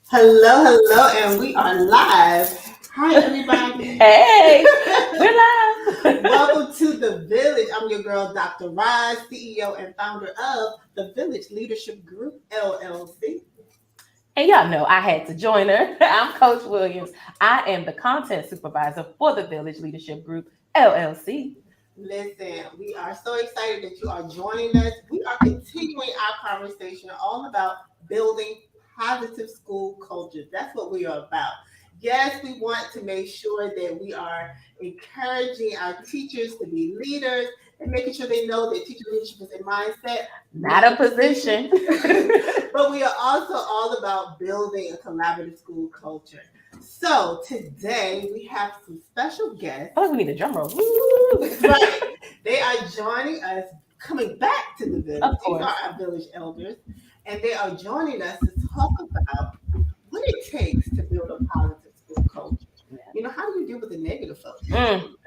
Hello, and we are live. Hi, everybody. Hey, we're live. Welcome to The Village. I'm your girl, Dr. Roz, CEO and founder of the Village Leadership Group, LLC. And y'all know I had to join her. I'm Coach Williams. I am the content supervisor for the Village Leadership Group, LLC. Listen, we are so excited that you are joining us. We are continuing our conversation all about building positive school cultures. That's what we are about. Yes, we want to make sure that we are encouraging our teachers to be leaders and making sure they know that teacher leadership is a mindset, Not a position. but we are also all about building a collaborative school culture. So today we have some special guests. Oh, we need a drum roll. Right. They are joining us, coming back to the village. Of These course. are our village elders, and they are joining us to talk about what it takes to build a positive school culture. You know, how do you deal with the negative folks? Girl,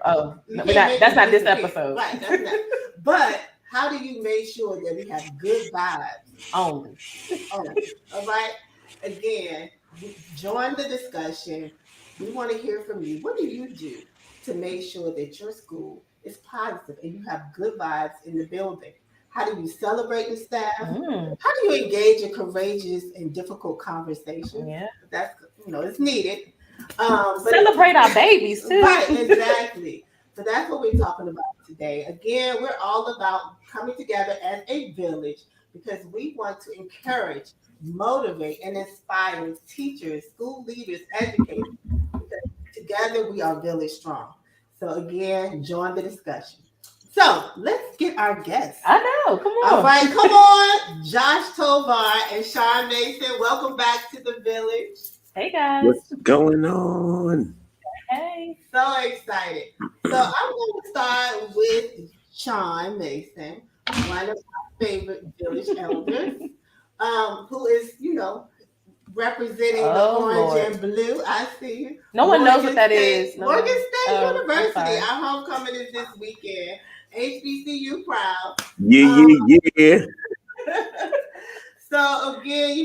oh, You no, can't make that's them not this disappear. episode. Right, that's not. But how do you make sure that we have good vibes? Only. All right. Again, join the discussion. We want to hear from you. What do you do to make sure that your school is positive and you have good vibes in the building? How do you celebrate the staff? How do you engage in courageous and difficult conversations? Yeah. That's it's needed. Celebrate our babies too. Right, exactly. So that's what we're talking about today. Again, we're all about coming together as a village because we want to encourage, motivate, and inspire teachers, school leaders, educators. Because together we are village strong. So again, join the discussion. So let's get our guests. I know. Come on. All right, come on. Josh Tovar and Shawn Mason, welcome back to the village. Hey guys. What's going on? Hey. So excited. So I'm going to start with Shawn Mason, one of my favorite village elders, who is, representing the orange Lord. and blue. I see you. No one knows what that is. No. Morgan State I'm University. sorry. Our homecoming is this weekend. HBCU proud. Yeah. So again,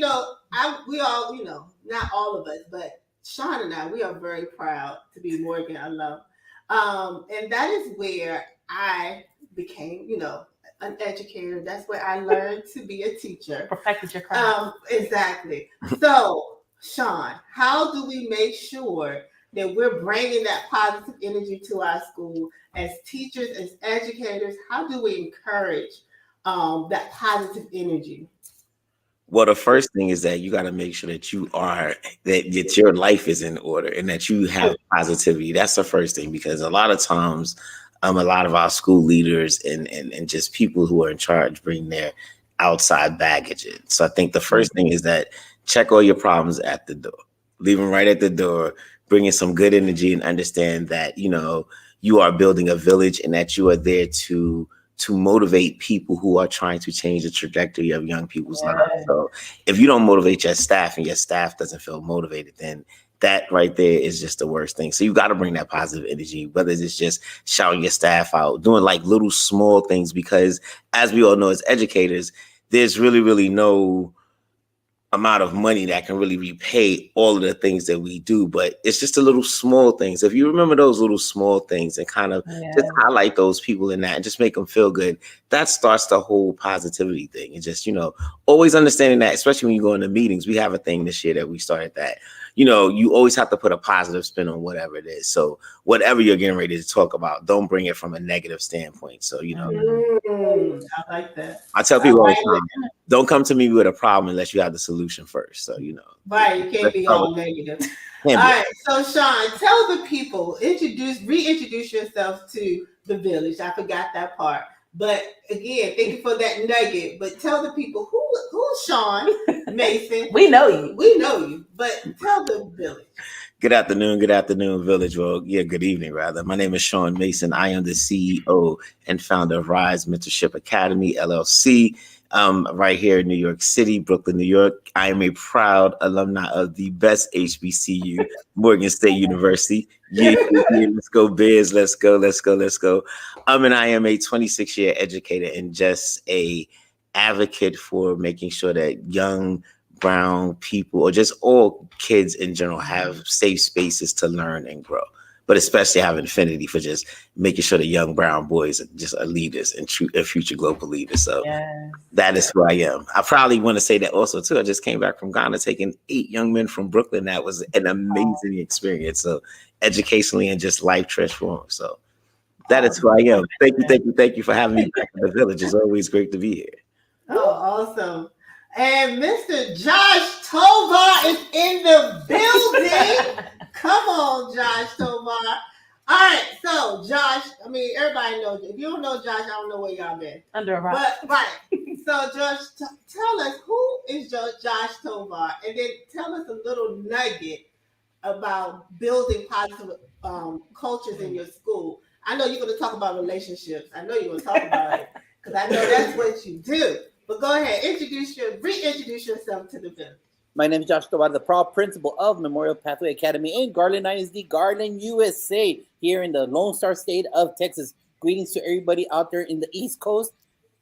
we all, not all of us, but Shawn and I, we are very proud to be Morgan alum. And that is where I became, an educator. That's where I learned to be a teacher. Perfected your craft. Exactly. So, Shawn, how do we make sure that we're bringing that positive energy to our school as teachers, as educators? How do we encourage that positive energy? Well, the first thing is that you got to make sure that that your life is in order and that you have positivity. That's the first thing, because a lot of times, a lot of our school leaders and just people who are in charge bring their outside baggage in. So I think the first thing is that check all your problems at the door, leave them right at the door, bring in some good energy and understand that, you are building a village and that you are there to motivate people who are trying to change the trajectory of young people's lives. So if you don't motivate your staff and your staff doesn't feel motivated, then that right there is just the worst thing. So you got to bring that positive energy, whether it's just shouting your staff out, doing like little small things, because as we all know, as educators, there's really, really no amount of money that can really repay all of the things that we do, but it's just the little small things. If you remember those little small things and kind of just highlight those people in that and just make them feel good, that starts the whole positivity thing. And just, always understanding that, especially when you go into meetings, we have a thing this year that we started that, you always have to put a positive spin on whatever it is. So whatever you're getting ready to talk about, don't bring it from a negative standpoint. So, I like that. I tell people all the time, don't come to me with a problem unless you have the solution first. So, Right, you can't be all negative. All right, so Shawn, tell the people, reintroduce yourself to the village. I forgot that part. But again, thank you for that nugget. But tell the people who's Shawn Mason. We know you. But tell the village. Good afternoon, village. Well, good evening, rather. My name is Shawn Mason. I am the CEO and founder of Rise Mentorship Academy, LLC, right here in New York City, Brooklyn, New York. I am a proud alumni of the best HBCU, Morgan State University. Let's go Bears. Let's go. And I am a 26-year educator and just a advocate for making sure that young brown people, or just all kids in general, have safe spaces to learn and grow. But especially have an affinity for just making sure the young brown boys are leaders and future global leaders. So Yes. that is who I am. I probably want to say that also too. I just came back from Ghana, taking 8 young men from Brooklyn. That was an amazing experience. So educationally and just life transformed. So that is who I am. Thank you for having me back in the village. It's always great to be here. Oh, awesome. And Mr. Josh Tovar is in the building. Come on, Josh Tovar. All right, so Josh, I mean, everybody knows you. If you don't know Josh, I don't know where y'all been. Under a rock. But, right. So, Josh, tell us, who is Josh Tovar? And then tell us a little nugget about building positive cultures in your school. I know you're going to talk about relationships. I know you're going to talk about it because I know that's what you do. But go ahead, reintroduce yourself to the village. My name is Josh Tovar, the proud principal of Memorial Pathway Academy in Garland ISD, Garland, USA, here in the Lone Star State of Texas. Greetings to everybody out there in the East Coast.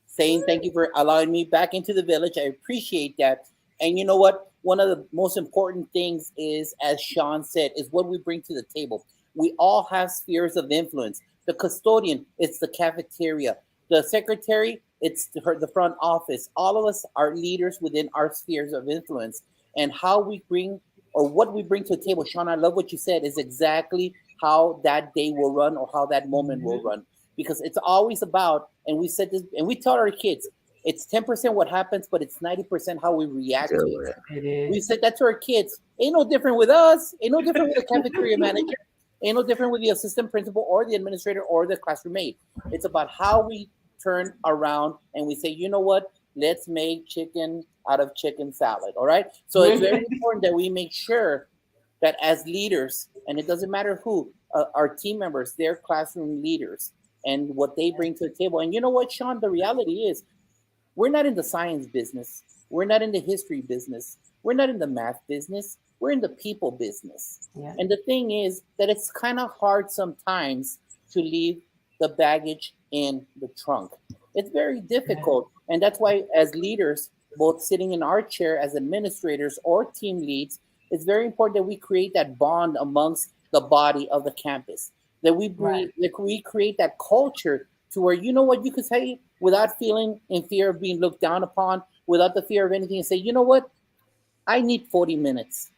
Saying thank you for allowing me back into the village. I appreciate that. And you know what? One of the most important things is, as Shawn said, is what we bring to the table. We all have spheres of influence. The custodian, it's the cafeteria. The secretary, it's the front office. All of us are leaders within our spheres of influence. And how we bring, or what we bring to the table, Shawn, I love what you said, is exactly how that day will run or how that moment will run. Because it's always about, and we said this, and we tell our kids, it's 10% what happens, but it's 90% how we react to it. It is. We said that to our kids. Ain't no different with us. Ain't no different with the cafeteria manager. Ain't no different with the assistant principal or the administrator or the classroom mate. It's about how we turn around and we say, you know what? Let's make chicken out of chicken salad. All right. So it's very important that we make sure that as leaders, and it doesn't matter who, our team members, they're classroom leaders and what they bring to the table. And you know what, Shawn? The reality is, we're not in the science business. We're not in the history business. We're not in the math business. We're in the people business. Yeah. And the thing is that it's kind of hard sometimes to leave the baggage in the trunk. It's very difficult. And that's why, as leaders, both sitting in our chair as administrators or team leads, it's very important that we create that bond amongst the body of the campus. That we create that culture to where, you know what, you could say without feeling in fear of being looked down upon, without the fear of anything, and say, you know what, I need 40 minutes.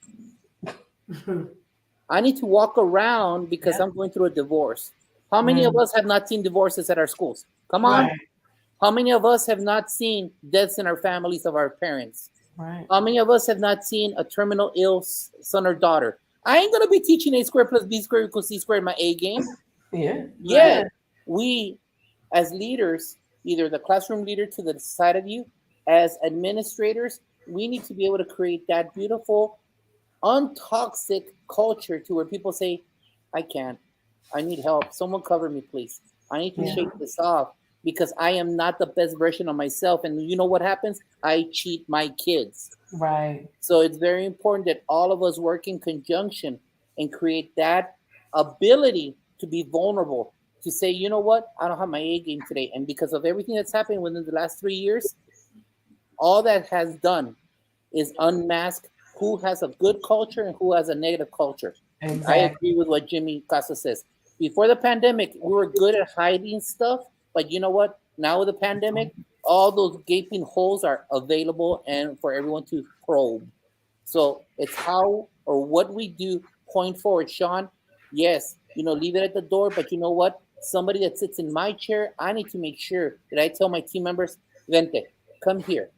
I need to walk around because I'm going through a divorce. How many of us have not seen divorces at our schools? Come on. Right. How many of us have not seen deaths in our families of our parents? Right. How many of us have not seen a terminal ill son or daughter? I ain't going to be teaching A squared plus B squared equals C squared in my A game. Yeah. Yeah. We, as leaders, either the classroom leader to the side of you, as administrators, we need to be able to create that beautiful, untoxic culture to where people say, I can't. I need help. Someone cover me, please. I need to shake this off because I am not the best version of myself. And you know what happens? I cheat my kids. Right. So it's very important that all of us work in conjunction and create that ability to be vulnerable, to say, you know what? I don't have my A game today. And because of everything that's happened within the last 3 years, all that has done is unmask who has a good culture and who has a negative culture. Exactly. I agree with what Jimmy Casa says. Before the pandemic, we were good at hiding stuff, but you know what? Now with the pandemic, all those gaping holes are available and for everyone to probe. So it's how or what we do point forward. Shawn, yes, leave it at the door, but you know what? Somebody that sits in my chair, I need to make sure that I tell my team members, Vente, come here.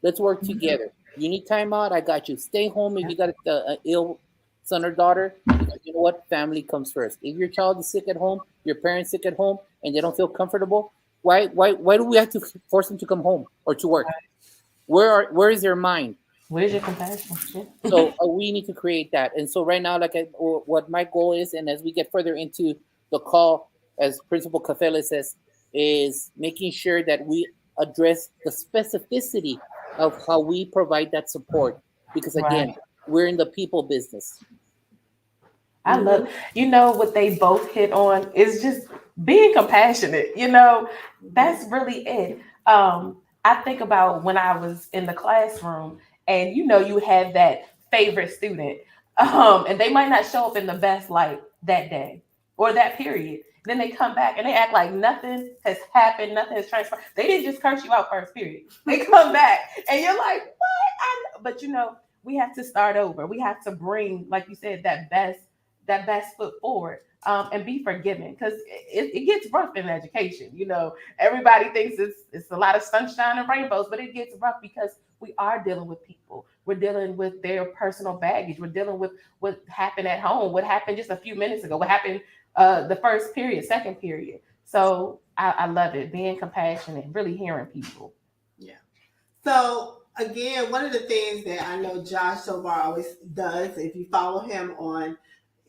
Let's work together. You need time out, I got you. Stay home if you got an ill son or daughter. Because you know what? Family comes first. If your child is sick at home, your parents sick at home, and they don't feel comfortable, why do we have to force them to come home or to work? Where is their mind? Where's your compassion? Yeah. So we need to create that. And so right now, what my goal is, and as we get further into the call, as Principal Cafele says, is making sure that we address the specificity of how we provide that support. Because again, we're in the people business. I love, what they both hit on is just being compassionate. That's really it. I think about when I was in the classroom and you have that favorite student, and they might not show up in the best light that day or that period. Then they come back and they act like nothing has happened, nothing has transpired. They didn't just curse you out first period. They come back and you're like, what? But we have to start over. We have to bring, like you said, that best foot forward, and be forgiving, because it gets rough in education. Everybody thinks it's a lot of sunshine and rainbows, but it gets rough because we are dealing with people. We're dealing with their personal baggage. We're dealing with what happened at home, what happened just a few minutes ago, what happened the first period, second period. So I love it, being compassionate, really hearing people. Yeah. So again, one of the things that I know Josh Tovar always does, if you follow him on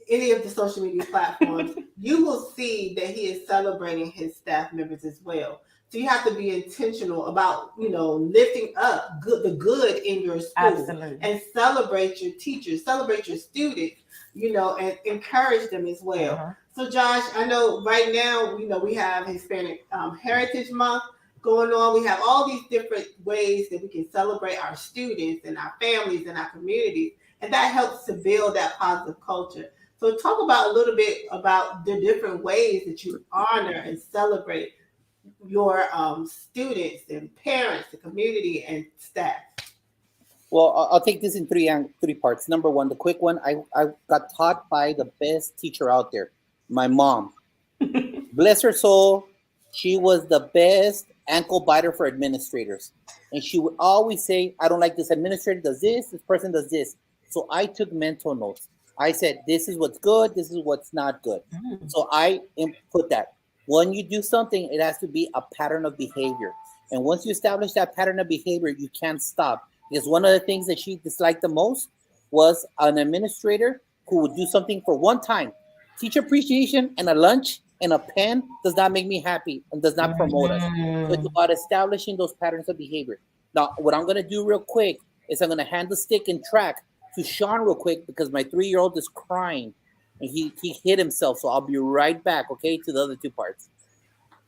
any of the social media platforms, you will see that he is celebrating his staff members as well. So you have to be intentional about, lifting up the good in your school. Absolutely. And celebrate your teachers, celebrate your students, and encourage them as well. Uh-huh. So Josh, I know right now, we have Hispanic Heritage Month going on. We have all these different ways that we can celebrate our students and our families and our communities, and that helps to build that positive culture. So talk about a little bit about the different ways that you honor and celebrate your students and parents, the community, and staff. Well, I'll take this in three parts. Number one, the quick one. I got taught by the best teacher out there, my mom. Bless her soul, she was the best ankle biter for administrators. And she would always say, I don't like this administrator does this person does this. So I took mental notes. I said, this is what's good, this is what's not good. So I input that. When you do something, it has to be a pattern of behavior. And once you establish that pattern of behavior, you can't stop. Because one of the things that she disliked the most was an administrator who would do something for one time. Teacher appreciation and a lunch and a pen does not make me happy and does not promote us. So it's about establishing those patterns of behavior. Now, what I'm going to do real quick is I'm going to hand the stick and track to Shawn real quick because my 3-year-old is crying and he hit himself. So I'll be right back, okay, to the other two parts.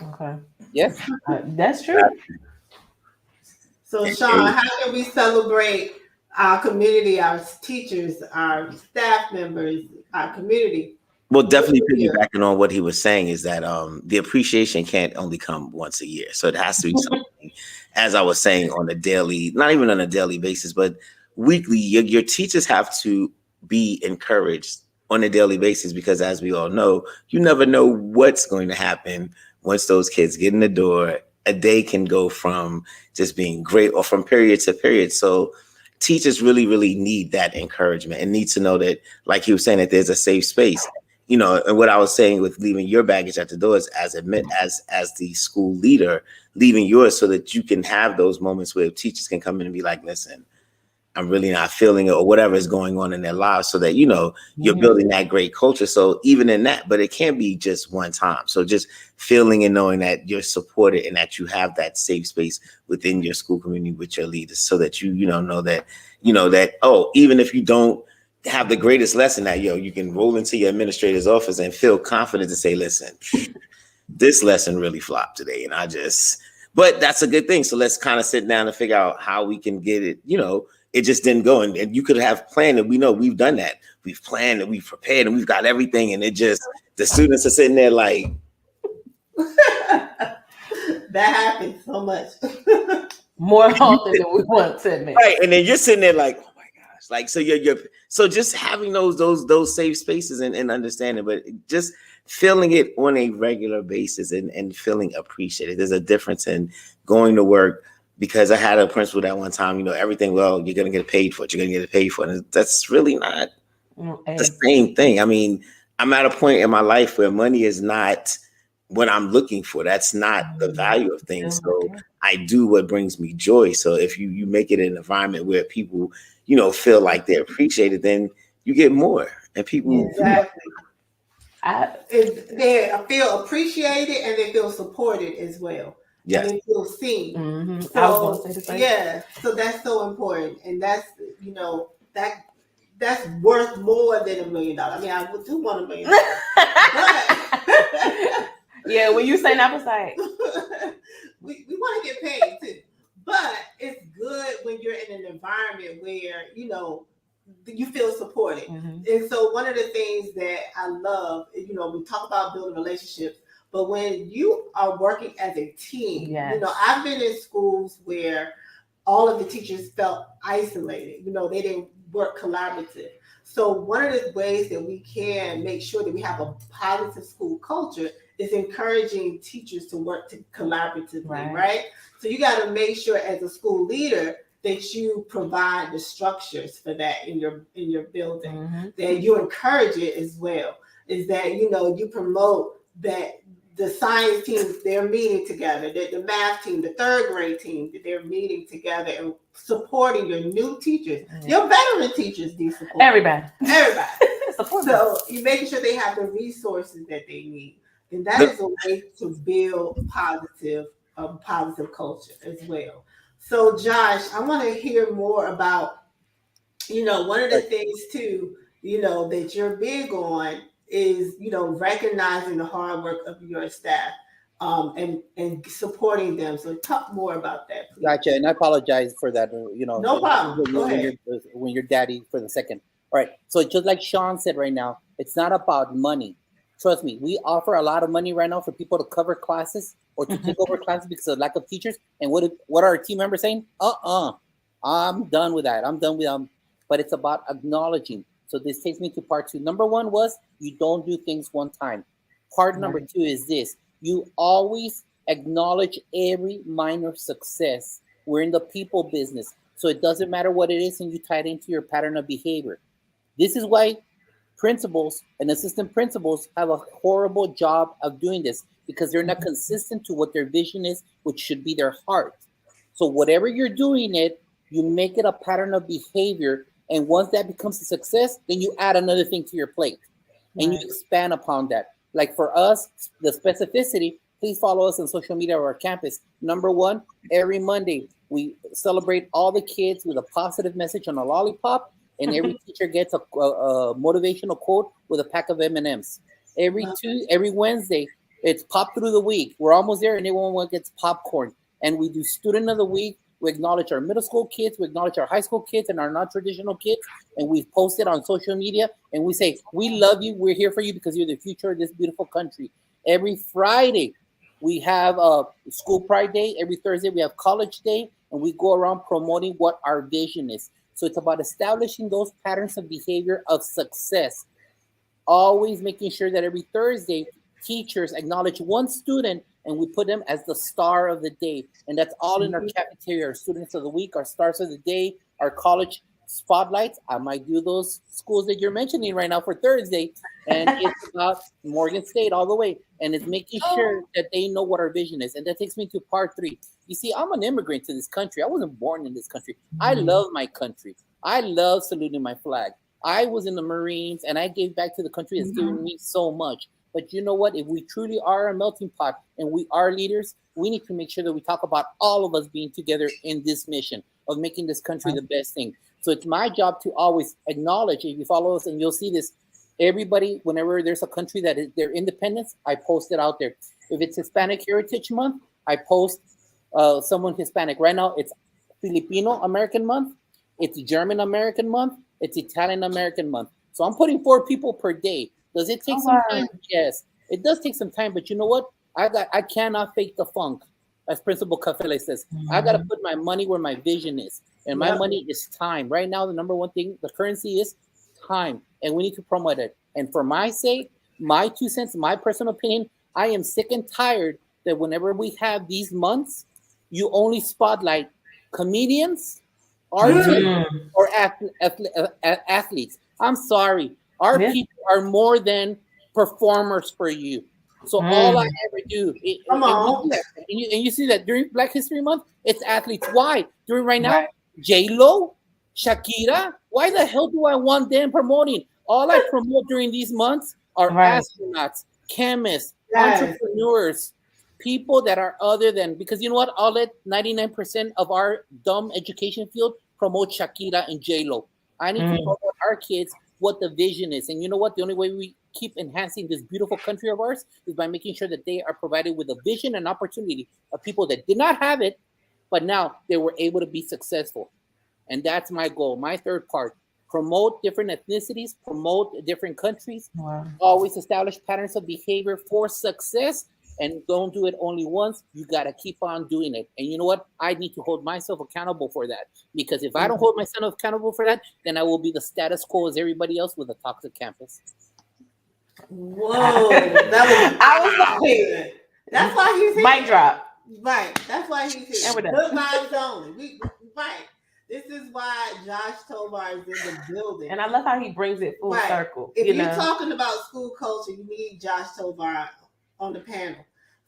Okay. Yes? That's true. So Shawn, how can we celebrate our community, our teachers, our staff members, our community? Well, definitely piggybacking on what he was saying is that the appreciation can't only come once a year. So it has to be something, as I was saying, on a daily, not even on a daily basis, but weekly. Your teachers have to be encouraged on a daily basis because, as we all know, you never know what's going to happen once those kids get in the door. A day can go from just being great or from period to period. So teachers really, really need that encouragement and need to know that, like he was saying, that there's a safe space. And what I was saying with leaving your baggage at the door is as the school leader, leaving yours so that you can have those moments where teachers can come in and be like, listen, I'm really not feeling it, or whatever is going on in their lives, so that, you're building that great culture. So even in that, but it can't be just one time. So just feeling and knowing that you're supported and that you have that safe space within your school community with your leaders, so that you know that, oh, even if you don't have the greatest lesson, that you can roll into your administrator's office and feel confident to say, listen, this lesson really flopped today, and but that's a good thing. So let's kind of sit down and figure out how we can get it. It just didn't go, and you could have planned it. We know we've done that. We've planned and we've prepared and we've got everything, and the students are sitting there like that happens so much. More often than we want to admit. Right, and then you're sitting there like, oh my gosh, like so so just having those safe spaces and understanding, but just feeling it on a regular basis and feeling appreciated. There's a difference in going to work. Because I had a principal that one time, everything, well, you're going to get paid for it. You're going to get it paid for it. And that's really not the same thing. I mean, I'm at a point in my life where money is not what I'm looking for. That's not the value of things. So I do what brings me joy. So if you make it an environment where people, feel like they're appreciated, then you get more. And people... Exactly. They feel appreciated and they feel supported as well. Yes. And they feel seen. Mm-hmm. So, so that's so important. And that's, that's worth more than $1 million. I mean, I do want $1 million. Yeah, when you say that, I was like, we want to get paid too. But it's good when you're in an environment where, you feel supported. Mm-hmm. And so one of the things that I love, we talk about building relationships, but when you are working as a team, Yes. I've been in schools where all of the teachers felt isolated. They didn't work collaborative. So one of the ways that we can make sure that we have a positive school culture is encouraging teachers to work collaboratively, right? So you got to make sure as a school leader that you provide the structures for that in your building, Mm-hmm. that you encourage it as well. Is that you promote that the science teams, they're meeting together, that the math team, the third grade team, that they're meeting together and supporting your new teachers. Mm-hmm. Your veteran teachers need support. Everybody. Support. So you're making sure they have the resources that they need. And that is a way to build positive culture as well. So Josh, I want to hear more about, one of the things too, that you're big on is, recognizing the hard work of your staff, and supporting them. So talk more about that, please. Gotcha. And I apologize for that. No problem. Go ahead. When you're daddy for the second. All right. So just like Shawn said right now, it's not about money. Trust me, we offer a lot of money right now for people to cover classes or to take over classes because of lack of teachers. And what are our team members saying? I'm done with that. I'm done with them. But it's about acknowledging. So this takes me to part 2. Number 1 was you don't do things one time. Part number 2 is this. You always acknowledge every minor success. We're in the people business. So it doesn't matter what it is, and you tie it into your pattern of behavior. This is why principals and assistant principals have a horrible job of doing this, because they're not consistent to what their vision is, which should be their heart. So whatever you're doing you make it a pattern of behavior. And once that becomes a success, then you add another thing to your plate and you expand upon that. Like for us, the specificity, please follow us on social media or our campus. Number 1, every Monday, we celebrate all the kids with a positive message on a lollipop, and every teacher gets a motivational quote with a pack of M&Ms. Every Wednesday, it's Pop Through the Week. We're almost there, and everyone gets popcorn. And we do Student of the Week. We acknowledge our middle school kids, we acknowledge our high school kids and our non-traditional kids, and we've posted on social media, and we say, we love you, we're here for you because you're the future of this beautiful country. Every Friday, we have a School Pride Day. Every Thursday, we have College Day, and we go around promoting what our vision is. So it's about establishing those patterns of behavior of success. Always making sure that every Thursday, teachers acknowledge one student and we put them as the star of the day. And that's all in our cafeteria, our students of the week, our stars of the day, our college spotlights. I might do those schools that you're mentioning right now for Thursday. And it's about Morgan State all the way. And it's making sure that they know what our vision is. And that takes me to part 3. You see, I'm an immigrant to this country. I wasn't born in this country. I love my country. I love saluting my flag. I was in the Marines and I gave back to the country that's given me so much. But you know what? If we truly are a melting pot and we are leaders, we need to make sure that we talk about all of us being together in this mission of making this country the best thing. So it's my job to always acknowledge, if you follow us and you'll see this, everybody, whenever there's a country that is their independence, I post it out there. If it's Hispanic Heritage Month, I post someone Hispanic. Right now, it's Filipino American Month, it's German American Month, it's Italian American Month. So I'm putting 4 people per day. Does it take some time? Yes, it does take some time. But you know what? I cannot fake the funk, as Principal Cafele says. I got to put my money where my vision is. And my money is time. Right now, the number one thing, the currency is time. And we need to promote it. And for my sake, my 2 cents, my personal opinion, I am sick and tired that whenever we have these months, you only spotlight comedians, artists, or athletes. I'm sorry. Our people are more than performers for you. So all I ever do, and you see that during Black History Month, it's athletes. Why? During right now, J-Lo, Shakira, why the hell do I want them promoting? All I promote during these months are astronauts, chemists, entrepreneurs, people that are other than, because you know what? I'll let 99% of our dumb education field promote Shakira and J-Lo. I need to promote our kids what the vision is. And you know what? The only way we keep enhancing this beautiful country of ours is by making sure that they are provided with a vision and opportunity of people that did not have it, but now they were able to be successful. And that's my goal. My third part: promote different ethnicities, promote different countries, Wow. always establish patterns of behavior for success, and don't do it only once. You got to keep on doing it. And you know what? I need to hold myself accountable for that, because if I don't hold myself accountable for that, then I will be the status quo as everybody else with a toxic campus. Whoa, that I was was like, that's why he's here. mic drop. Right. That's why he's here. And we're done. Good vibes only. Right. This is why Josh Tovar is in the building. And I love how he brings it full Right. circle. If you you're know? talking about school culture, you need Josh Tovar on the panel.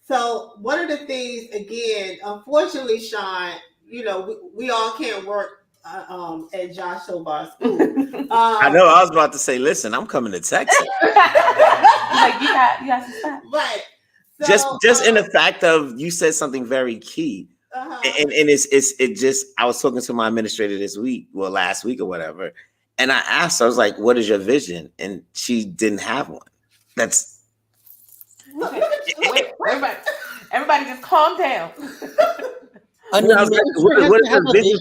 So one of the things, again, unfortunately, Shawn, you know, we all can't work at Josh Tovar's school. I know. I was about to say, listen, I'm coming to Texas. Like, you got to stop. Right. So, just in the fact of, you said something very key. And it just, I was talking to my administrator last week or whatever, and I asked her, I was like, what is your vision? And she didn't have one. That's Okay. Wait, everybody just calm down. I was like, what is your vision?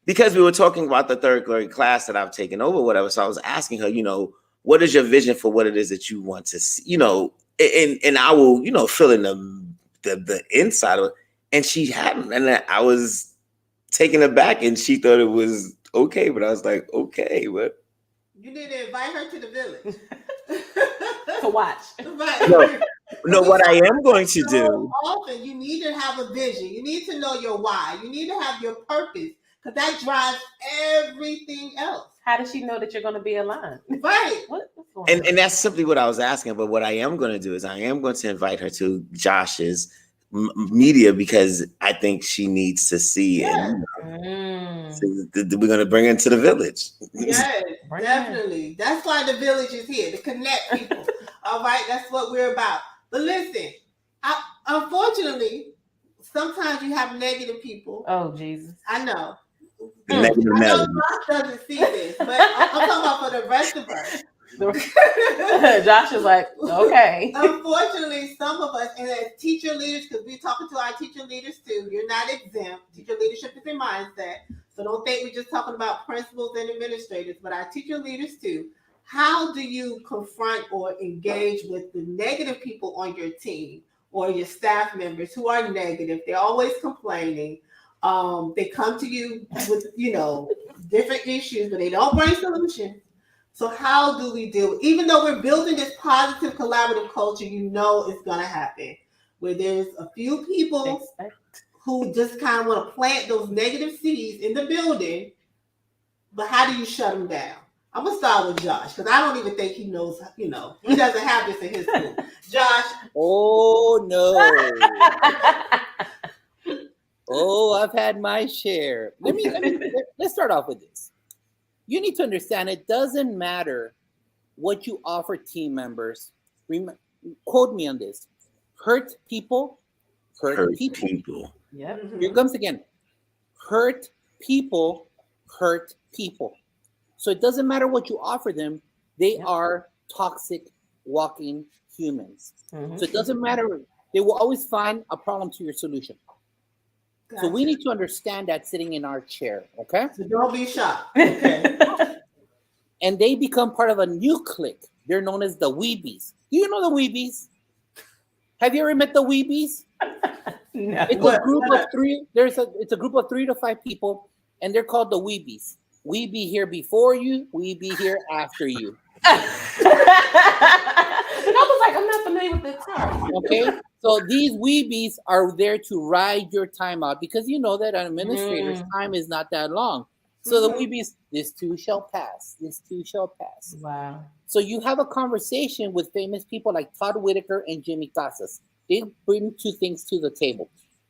Because we were talking about the third grade class that I've taken over, whatever. So I was asking her, you know, what is your vision for what it is that you want to see, you know, and I will, you know, fill in the inside of it. And she hadn't, and I was taken aback, and she thought it was okay, but I was like, okay, but you need to invite her to the village to watch. Right. No, what I am going to do. Often, you need to have a vision. You need to know your why. You need to have your purpose, because that drives everything else. How does she know that you're going to be aligned? Right. What's going on? And that's simply what I was asking. But what I am going to do is I am going to invite her to Josh's media, because I think she needs to see it. We're going to bring her into the village. Yes, definitely. That's why the village is here, to connect people. All right, that's what we're about. But listen, unfortunately, sometimes you have negative people. Oh, Jesus. I know. I know Josh doesn't see this, but I'm talking about for the rest of us. Josh is like, okay. Unfortunately, some of us, and as teacher leaders, because we're talking to our teacher leaders too, you're not exempt. Teacher leadership is a mindset. So don't think we're just talking about principals and administrators, but our teacher leaders too. How do you confront or engage with the negative people on your team or your staff members who are negative? They're always complaining. They come to you with, you know, different issues, but they don't bring solutions. So how do we deal with, even though we're building this positive collaborative culture, you know it's going to happen, where there's a few people who just kind of want to plant those negative seeds in the building, but how do you shut them down? I'm going to start with Josh, because I don't even think he knows, you know, he doesn't have this in his school. Josh. Oh, no. Oh, I've had my share. Let's start off with this. You need to understand, it doesn't matter what you offer team members. Quote me on this. Hurt people, hurt people. Yep. Here comes again. Hurt people, hurt people. So it doesn't matter what you offer them. They are toxic walking humans. So it doesn't matter. They will always find a problem to your solution. Gotcha. So we need to understand that sitting in our chair, okay? So don't be shocked. Okay. And they become part of a new clique. They're known as the Weebies. Do you know the Weebies? Have you ever met the Weebies? No. It's a group of three. It's a group of 3 to 5 people, and they're called the Weebies. We be here before you. We be here after you. I was like, I'm not familiar with the term. Okay, so these Weebies are there to ride your time out, because you know that an administrator's time is not that long. So the Weebies, this too shall pass. This too shall pass. Wow. So you have a conversation with famous people like Todd Whitaker and Jimmy Casas. They bring 2 things to the table.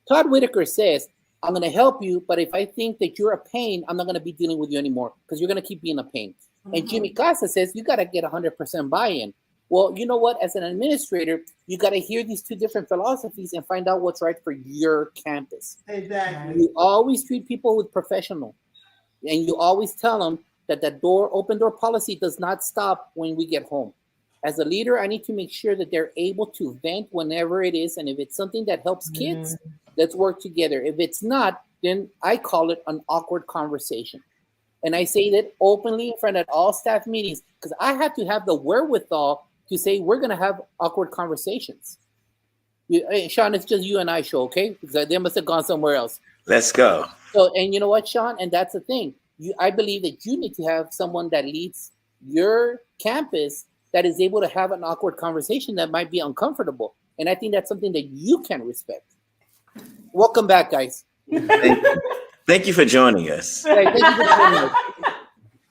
Todd Whitaker says, I'm going to help you, but if I think that you're a pain, I'm not going to be dealing with you anymore, because you're going to keep being a pain. And Jimmy Casas says, you got to get 100% buy-in. Well, you know what? As an administrator, you got to hear these 2 different philosophies and find out what's right for your campus. Exactly. You always treat people with professional, and you always tell them that that open door policy does not stop when we get home. As a leader, I need to make sure that they're able to vent whenever it is, and if it's something that helps kids, let's work together. If it's not, then I call it an awkward conversation. And I say that openly in front of all staff meetings because I have to have the wherewithal to say we're going to have awkward conversations. Hey, Sean, it's just you and I show, okay? Because they must have gone somewhere else. Let's go. So, and you know what, Sean? And that's the thing. I believe that you need to have someone that leads your campus that is able to have an awkward conversation that might be uncomfortable. And I think that's something that you can respect. Welcome back, guys. Thank you for joining us. Thank you for joining us.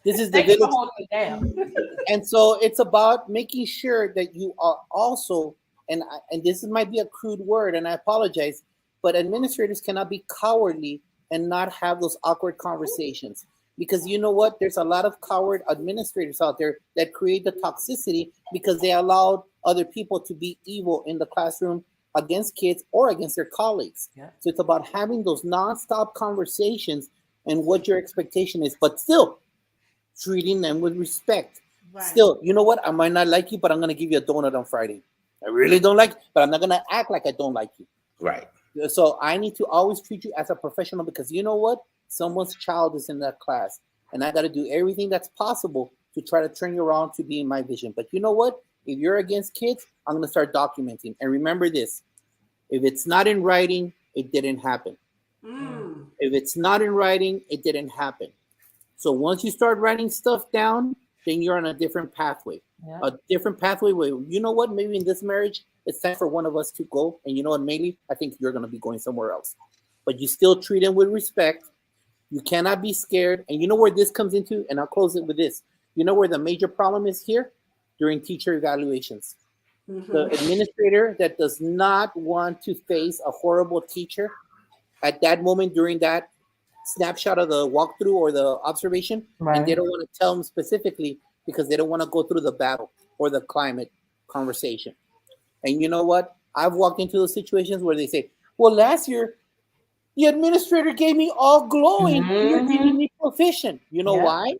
This is the Thank you for village. holding it down. And so it's about making sure that you are also, and this might be a crude word, and I apologize, but administrators cannot be cowardly and not have those awkward conversations. Because you know what? There's a lot of coward administrators out there that create the toxicity because they allowed other people to be evil in the classroom against kids or against their colleagues. Yeah. So it's about having those nonstop conversations and what your expectation is, but still treating them with respect. Right. Still, you know what? I might not like you, but I'm going to give you a donut on Friday. I really don't like, but I'm not going to act like I don't like you. Right. So I need to always treat you as a professional because you know what? Someone's child is in that class, and I got to do everything that's possible to try to turn you around to be in my vision. But you know what? If you're against kids, I'm going to start documenting. And remember this, if it's not in writing, it didn't happen. If it's not in writing, it didn't happen. So once you start writing stuff down, then you're on a different pathway. Yeah. A different pathway where, you know what, maybe in this marriage, it's time for one of us to go. And you know what, maybe I think you're going to be going somewhere else. But you still treat them with respect. You cannot be scared. And you know where this comes into? And I'll close it with this. You know where the major problem is here? During teacher evaluations. The administrator that does not want to face a horrible teacher at that moment during that snapshot of the walkthrough or the observation, Right. and they don't want to tell them specifically because they don't want to go through the battle or the climate conversation. And you know what? I've walked into those situations where they say, well, last year, the administrator gave me all glowing. And you're giving me proficient. You know why?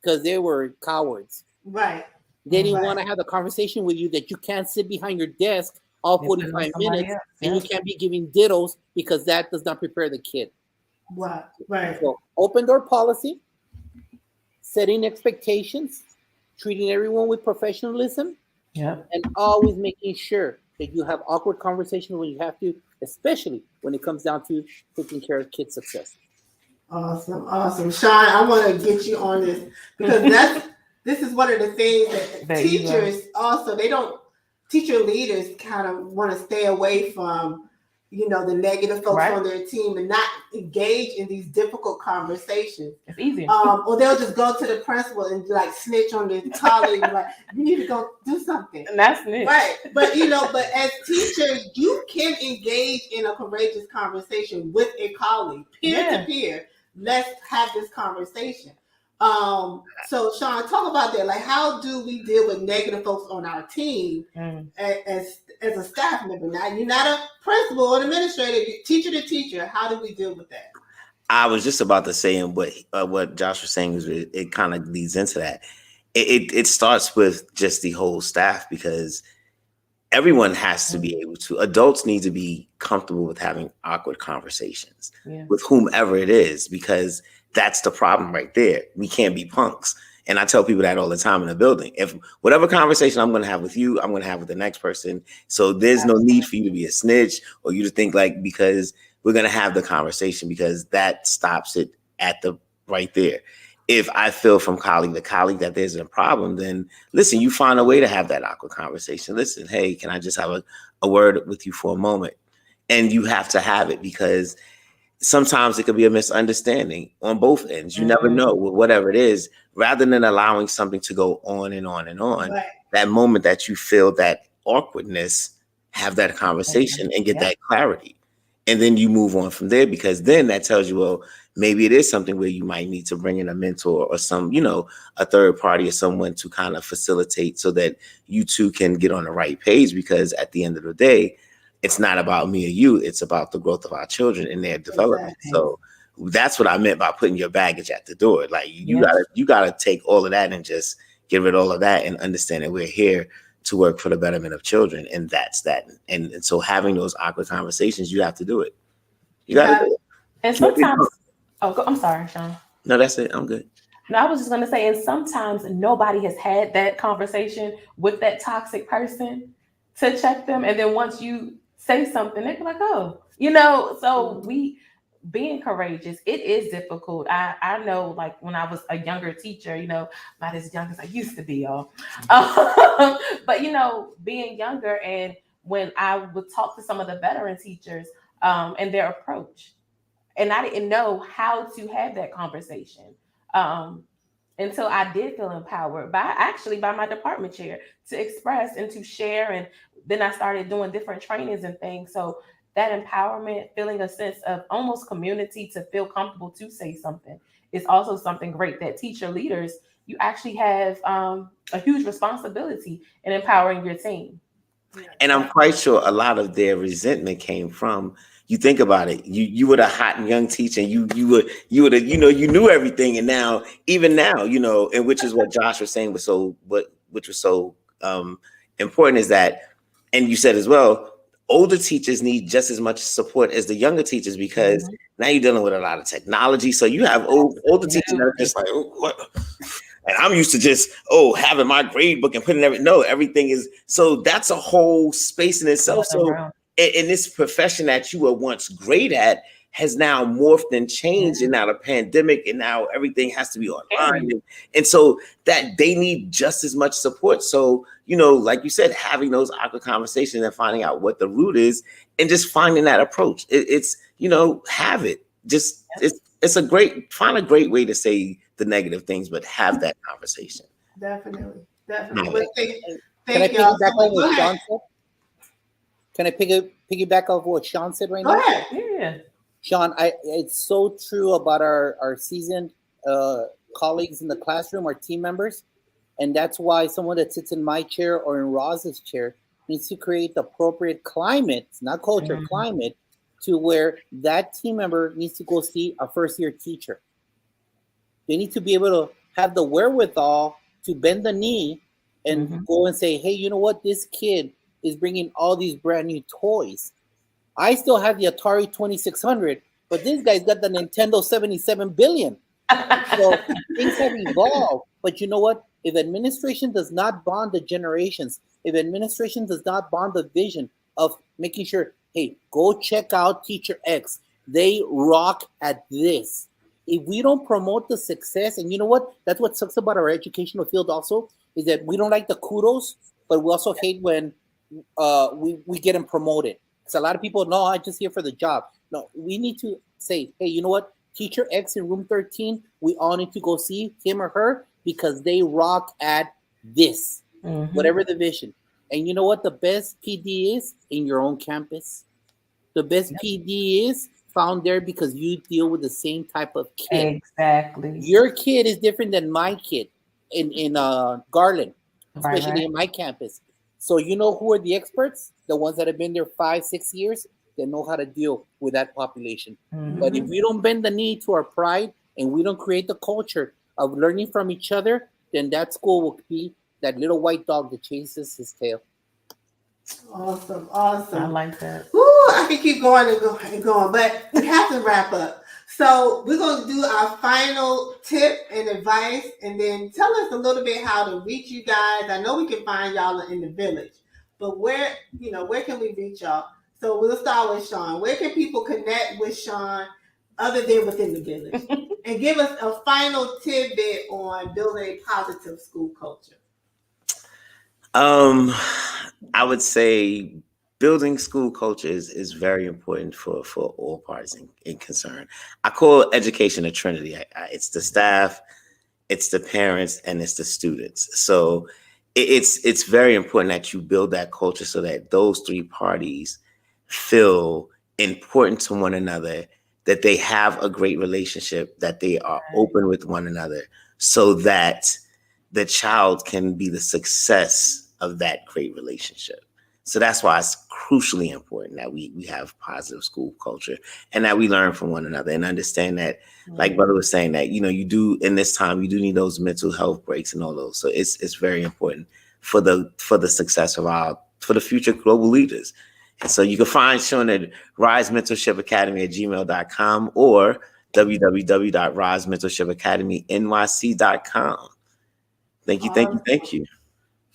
Because they were cowards. Right. They didn't want to have a conversation with you that you can't sit behind your desk all 45 minutes and you can't be giving dittos because that does not prepare the kid. Right. Right. So open door policy, setting expectations, treating everyone with professionalism, and always making sure that you have awkward conversations when you have to, especially when it comes down to taking care of kids' success. Awesome. Awesome. Sean, I want to get you on this because this is one of the things that teachers also, teacher leaders kind of want to stay away from, the negative folks on their team and not engage in these difficult conversations. It's easy. Or they'll just go to the principal and like snitch on the colleague, like, you need to go do something. And that's snitch. Right. But but as teachers, you can engage in a courageous conversation with a colleague, peer to peer. Let's have this conversation. So Sean, talk about that. Like, how do we deal with negative folks on our team as a staff member? Now, you're not a principal or an administrator, you're teacher to teacher. How do we deal with that? I was just about to say, and what Josh was saying is it kind of leads into that. It starts with just the whole staff because everyone has to be able to. Adults need to be comfortable with having awkward conversations with whomever it is because that's the problem right there. We can't be punks. And I tell people that all the time in the building. If whatever conversation I'm going to have with you, I'm going to have with the next person. So there's no need for you to be a snitch or you to think like, because we're going to have the conversation because that stops it at the right there. If I feel from colleague to colleague that there's a problem, then listen, you find a way to have that awkward conversation. Listen, hey, can I just have a word with you for a moment? And you have to have it because sometimes it could be a misunderstanding on both ends. You never know with whatever it is, rather than allowing something to go on and on and on. Right. That moment that you feel that awkwardness, have that conversation and get that clarity. And then you move on from there because then that tells you, well, maybe it is something where you might need to bring in a mentor or some, a third party or someone to kind of facilitate so that you two can get on the right page because at the end of the day, it's not about me or you. It's about the growth of our children and their development. Exactly. So that's what I meant by putting your baggage at the door. Like you gotta take all of that and just get rid of all of that and understand that we're here to work for the betterment of children. And that's that. And so having those awkward conversations, you have to do it. You gotta do it. And sometimes, I'm sorry, Sean. No, that's it. I'm good. No, I was just gonna say, and sometimes nobody has had that conversation with that toxic person to check them, and then once you say something, they be like, "Oh, you know." So we being courageous, it is difficult. I know, like when I was a younger teacher, not as young as I used to be, y'all. But being younger, and when I would talk to some of the veteran teachers, and their approach, and I didn't know how to have that conversation. Um, until I did feel empowered by my department chair to express and to share. And then I started doing different trainings and things. So that empowerment, feeling a sense of almost community to feel comfortable to say something, is also something great that teacher leaders, you actually have a huge responsibility in empowering your team. And I'm quite sure a lot of their resentment came from, you think about it, you were the hot and young teacher, and you knew everything, and now, even now, and which is what Josh was saying was which was so important, is that, and you said as well, older teachers need just as much support as the younger teachers, because now you're dealing with a lot of technology. So you have older teachers that are just like, oh, what? And I'm used to just, having my grade book and putting everything is, so that's a whole space in itself. So in this profession that you were once great at has now morphed and changed, and now the pandemic, and now everything has to be online. And so that they need just as much support. So, like you said, having those awkward conversations and finding out what the root is, and just finding that approach. It's have it. Just, find a great way to say the negative things, but have that conversation. Definitely. Can I piggyback off what Sean said? Can I piggyback off what Sean said right now? Go ahead. Yeah. Sean, it's so true about our seasoned colleagues in the classroom, our team members. And that's why someone that sits in my chair or in Roz's chair needs to create the appropriate climate, not culture, climate, to where that team member needs to go see a first-year teacher. They need to be able to have the wherewithal to bend the knee and go and say, hey, you know what? This kid is bringing all these brand new toys. I still have the Atari 2600, but this guy's got the Nintendo 77 billion. So things have evolved. But you know what? If administration does not bond the generations, if administration does not bond the vision of making sure, hey, go check out Teacher X. They rock at this. If we don't promote the success, and you know what? That's what sucks about our educational field also, is that we don't like the kudos, but we also hate when we get them promoted. Because a lot of people, no, I'm just here for the job. No, we need to say, hey, you know what? Teacher X in room 13, we all need to go see him or her because they rock at this, whatever the vision. And you know what the best PD is? In your own campus. The best PD is found there because you deal with the same type of kid. Exactly. Your kid is different than my kid in Garland, especially in my campus. So you know who are the experts? The ones that have been there 5-6 years. They know how to deal with that population. But if we don't bend the knee to our pride and we don't create the culture of learning from each other, then that school will be that little white dog that chases his tail. Awesome. I like that. Ooh, I can keep going and going, but we have to wrap up. So we're going to do our final tip and advice, and then tell us a little bit how to reach you guys. I know we can find y'all in the village, but where can we reach y'all? So we'll start with Shawn. Where can people connect with Shawn other than within the village? And give us a final tidbit on building a positive school culture. I would say building school culture is very important for all parties in concern. I call education a trinity. It's the staff, it's the parents, and it's the students. So it's very important that you build that culture so that those three parties feel important to one another, that they have a great relationship, that they are open with one another, so that the child can be the success of that great relationship. So that's why it's crucially important that we have positive school culture and that we learn from one another and understand that, like Brother was saying, that, you do in this time, you do need those mental health breaks and all those. So it's very important for the success of for the future global leaders. And so you can find Shawn at risementorshipacademy@gmail.com or www.risementorshipacademynyc.com. Thank you, thank you, thank you.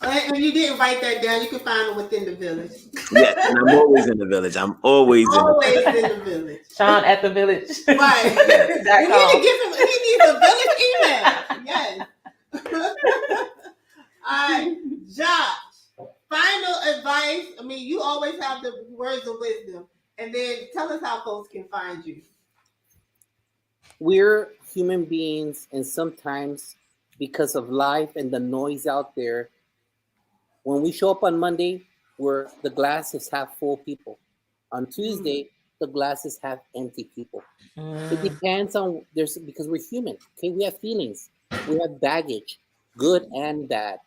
And you didn't write that down. You can find them within the village. Yes, and I'm always in the village. I'm always in the Always in the village. Shawn at the village. Right. .com. You need to give him. He needs a village email. Yes. All right, Josh. Final advice. I mean, you always have the words of wisdom, and then tell us how folks can find you. We're human beings, and sometimes because of life and the noise out there, when we show up on Monday, the glass is half full people. On Tuesday, the glass is half empty people. It depends on because we're human. Okay, we have feelings, we have baggage, good and bad.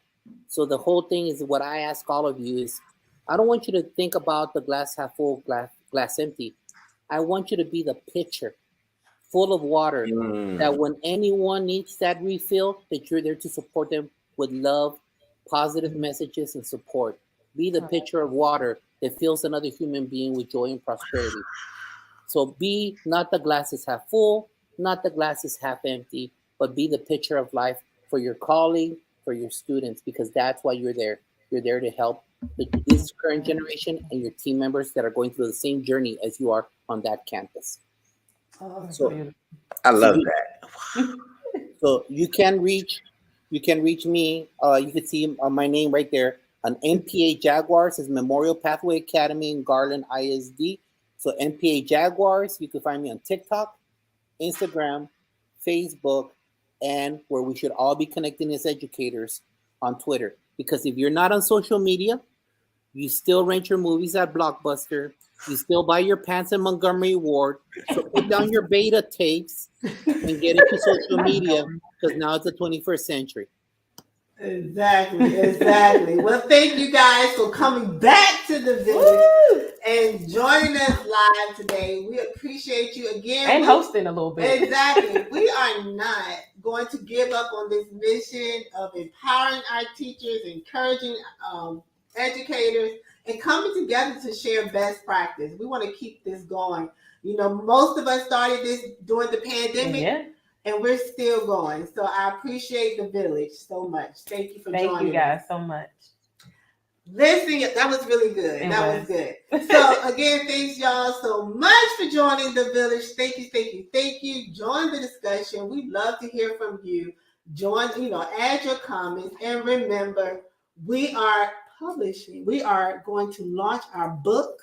So the whole thing is what I ask all of you is, I don't want you to think about the glass half full, glass empty. I want you to be the pitcher full of water that when anyone needs that refill, that you're there to support them with love, positive messages, and support. Be the pitcher of water that fills another human being with joy and prosperity. So be not the glass is half full, not the glass is half empty, but be the pitcher of life for your colleague, for your students, because that's why you're there. You're there to help this current generation and your team members that are going through the same journey as you are on that campus. So I love that. So you can reach me. You can see my name right there on MPA Jaguars. Is Memorial Pathway Academy in Garland ISD. So MPA Jaguars. You can find me on TikTok, Instagram, Facebook, and where we should all be connecting as educators on Twitter. Because if you're not on social media, you still rent your movies at Blockbuster. You still buy your pants in Montgomery Ward. So put down your beta tapes and get into social media, because now it's the 21st century. Exactly. Well, thank you guys for coming back to the village and joining us live today. We appreciate you again. And hosting a little bit. Exactly. We are not going to give up on this mission of empowering our teachers, encouraging educators, and coming together to share best practice. We want to keep this going. You know, most of us started this during the pandemic, and we're still going. So I appreciate the village so much. Thank you for joining. Thank you guys so much. Listen, that was really good. That was good. So again, thanks y'all so much for joining the village. Thank you. Join the discussion. We'd love to hear from you. Add your comments. And remember, we are publishing. We are going to launch our book.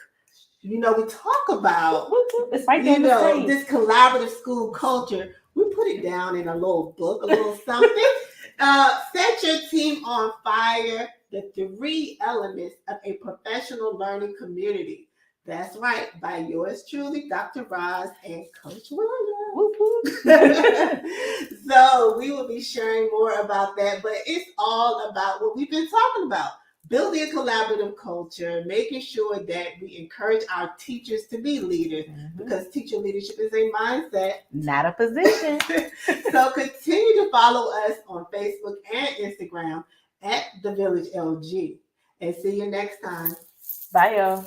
We talk about it's right there this collaborative school culture. We put it down in a little book, a little something. Set your team on fire. The 3 elements of a professional learning community. That's right, by yours truly, Dr. Roz and Coach Williams. So we will be sharing more about that, but it's all about what we've been talking about. Building a collaborative culture, making sure that we encourage our teachers to be leaders, because teacher leadership is a mindset, not a position. So continue to follow us on Facebook and Instagram at The Village LG. And see you next time. Bye, y'all.